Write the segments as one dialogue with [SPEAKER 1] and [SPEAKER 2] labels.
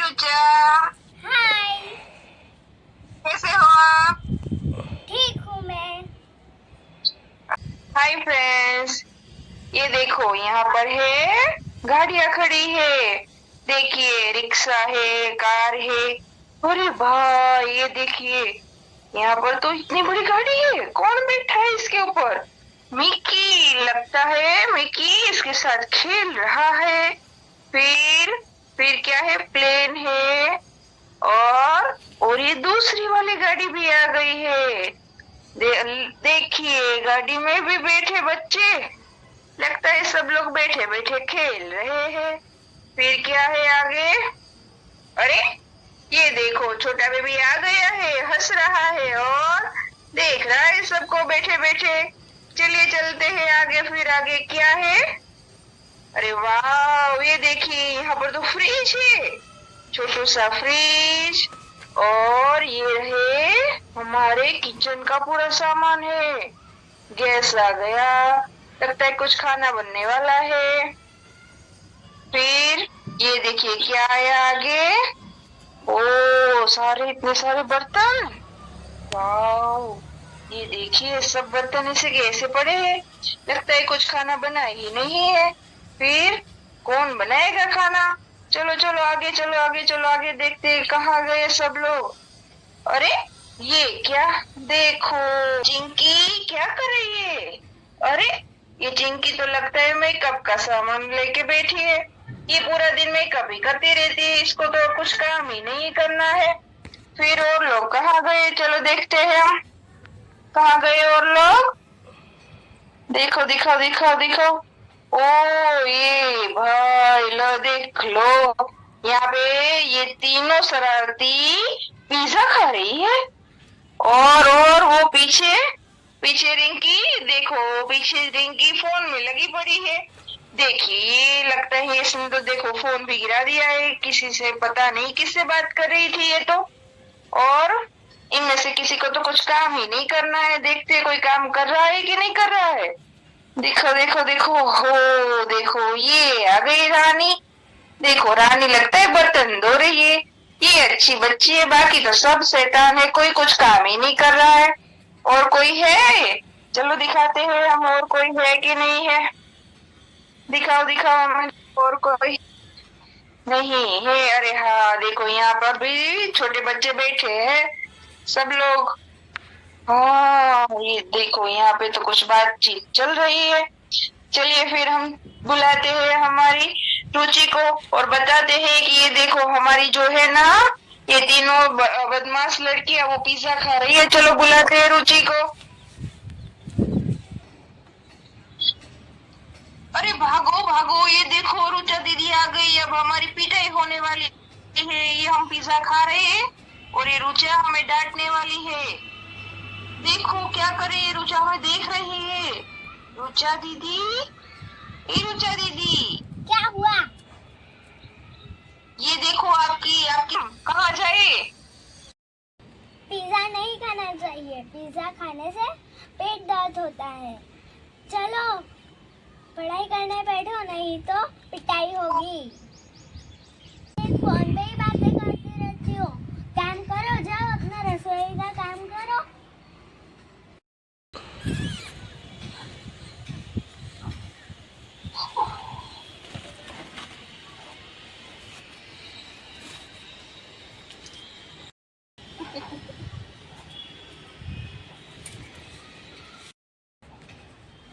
[SPEAKER 1] रुचा।
[SPEAKER 2] हाय।
[SPEAKER 1] कैसे हो आप?
[SPEAKER 2] ठीक हूँ मैं।
[SPEAKER 1] हाय फ्रेंड्स, ये देखो यहाँ पर है गाड़ियाँ खड़ी है। देखिए रिक्शा है, कार है। अरे भाई ये देखिए, यहाँ पर तो इतनी बड़ी गाड़ी है। कौन बैठा है इसके ऊपर? मिकी, लगता है मिकी इसके साथ खेल रहा है। फिर फिर क्या है? प्लेन है। और ये दूसरी वाली गाड़ी भी आ गई है। देखिए गाड़ी में भी बैठे बच्चे। लगता है सब लोग बैठे बैठे खेल रहे हैं। फिर क्या है आगे? अरे ये देखो, छोटा बेबी आ गया है, हंस रहा है और देख रहा है सबको बैठे बैठे। चलिए चलते हैं आगे। फिर आगे क्या है? अरे वाह, ये देखिए यहाँ पर तो फ्रिज है, छोटू सा फ्रिज। और ये है हमारे किचन का पूरा सामान है। गैस आ गया, लगता है कुछ खाना बनने वाला है। फिर ये देखिए क्या आया आगे। ओ सारे, इतने सारे बर्तन। वाह, ये देखिए सब बर्तन ऐसे कैसे पड़े हैं। लगता है कुछ खाना बना ही नहीं है। फिर कौन बनाएगा खाना? चलो चलो आगे, चलो आगे, चलो आगे, देखते हैं कहाँ गए सब लोग। अरे ये क्या? देखो चिंकी क्या कर रही है। अरे ये चिंकी तो लगता है मेकअप का सामान लेके बैठी है। ये पूरा दिन मेकअप ही करती रहती है, इसको तो कुछ काम ही नहीं करना है। फिर और लोग कहाँ गए? चलो देखते हैं हम, कहाँ गए और लोग। देखो दिखाओ दिखाओ दिखाओ। ओ ये भाई लो, देख लो, यहाँ पे ये तीनों शरारती पिज्जा खा रही है। और वो पीछे पीछे रिंकी, देखो पीछे रिंकी फोन में लगी पड़ी है। देखिए ये लगता है इसने तो देखो फोन भी गिरा दिया है, किसी से पता नहीं किससे बात कर रही थी ये तो। और इनमें से किसी को तो कुछ काम ही नहीं करना है। देखते हैं कोई काम कर रहा है कि नहीं कर रहा है। देखो देखो देखो हो, देखो ये आ गई रानी। देखो रानी लगता है बर्तन धो रही है। ये अच्छी बच्ची है, बाकी तो सब शैतान है, कोई कुछ काम ही नहीं कर रहा है। और कोई है? चलो दिखाते हैं हम, और कोई है कि नहीं है। दिखाओ दिखाओ हमें। और कोई नहीं है? अरे हाँ देखो, यहाँ पर भी छोटे बच्चे बैठे हैं सब लोग। हाँ ये देखो, यहाँ पे तो कुछ बातचीत चल रही है। चलिए फिर हम बुलाते हैं हमारी रुचि को और बताते हैं कि ये देखो हमारी जो है ना, ये तीनों बदमाश लड़कियां वो पिज्जा खा रही है। चलो बुलाते हैं रुचि को। अरे भागो भागो, ये देखो रुचा दीदी आ गई। अब हमारी पिटाई होने वाली है। ये हम पिज्जा खा रहे हैं और ये रुचा हमें डांटने वाली है। देखो क्या करे, ये रुचा हमें देख रही है। रुचा दीदी, ए रुचा दीदी,
[SPEAKER 2] क्या हुआ?
[SPEAKER 1] ये देखो आपकी आपकी कहाँ जाए?
[SPEAKER 2] पिज्जा नहीं खाना चाहिए। पिज्जा खाने से पेट दर्द होता है। चलो पढ़ाई करने बैठो, नहीं तो पिटाई होगी। फोन पे ही बातें करती रहती हो। काम करो, जाओ अपना रसोई का काम करो।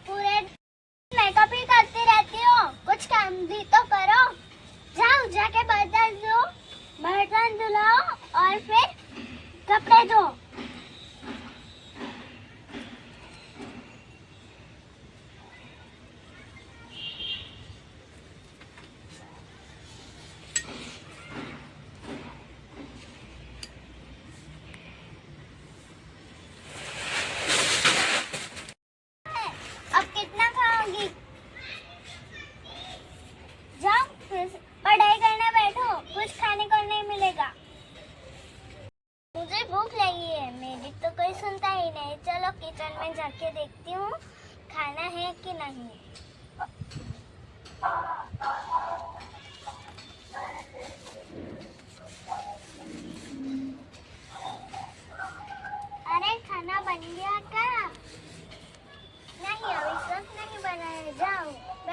[SPEAKER 2] पूरे मेकअप ही करती रहती हो, कुछ काम भी तो करो। जाओ जाके बर्तन धुलाओ और फिर कपड़े धो। अब कितना खाओगी? जाओ फिर पढ़ाई करने बैठो, कुछ खाने को नहीं मिलेगा। मुझे भूख लगी है, मेरी तो कोई सुनता ही नहीं। चलो किचन में जाके देखती हूँ खाना है कि नहीं।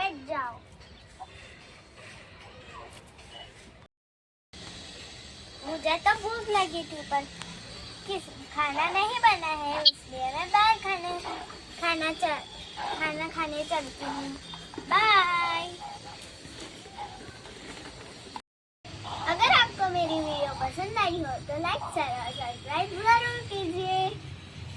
[SPEAKER 2] बैठ जाओ। मुझे तो भूख लगी थी पर खाना नहीं बना है, इसलिए मैं बाहर खाना खाने चलती हूँ। बाय। अगर आपको मेरी वीडियो पसंद आई हो तो लाइक शेयर और सब्सक्राइब जरूर कीजिए।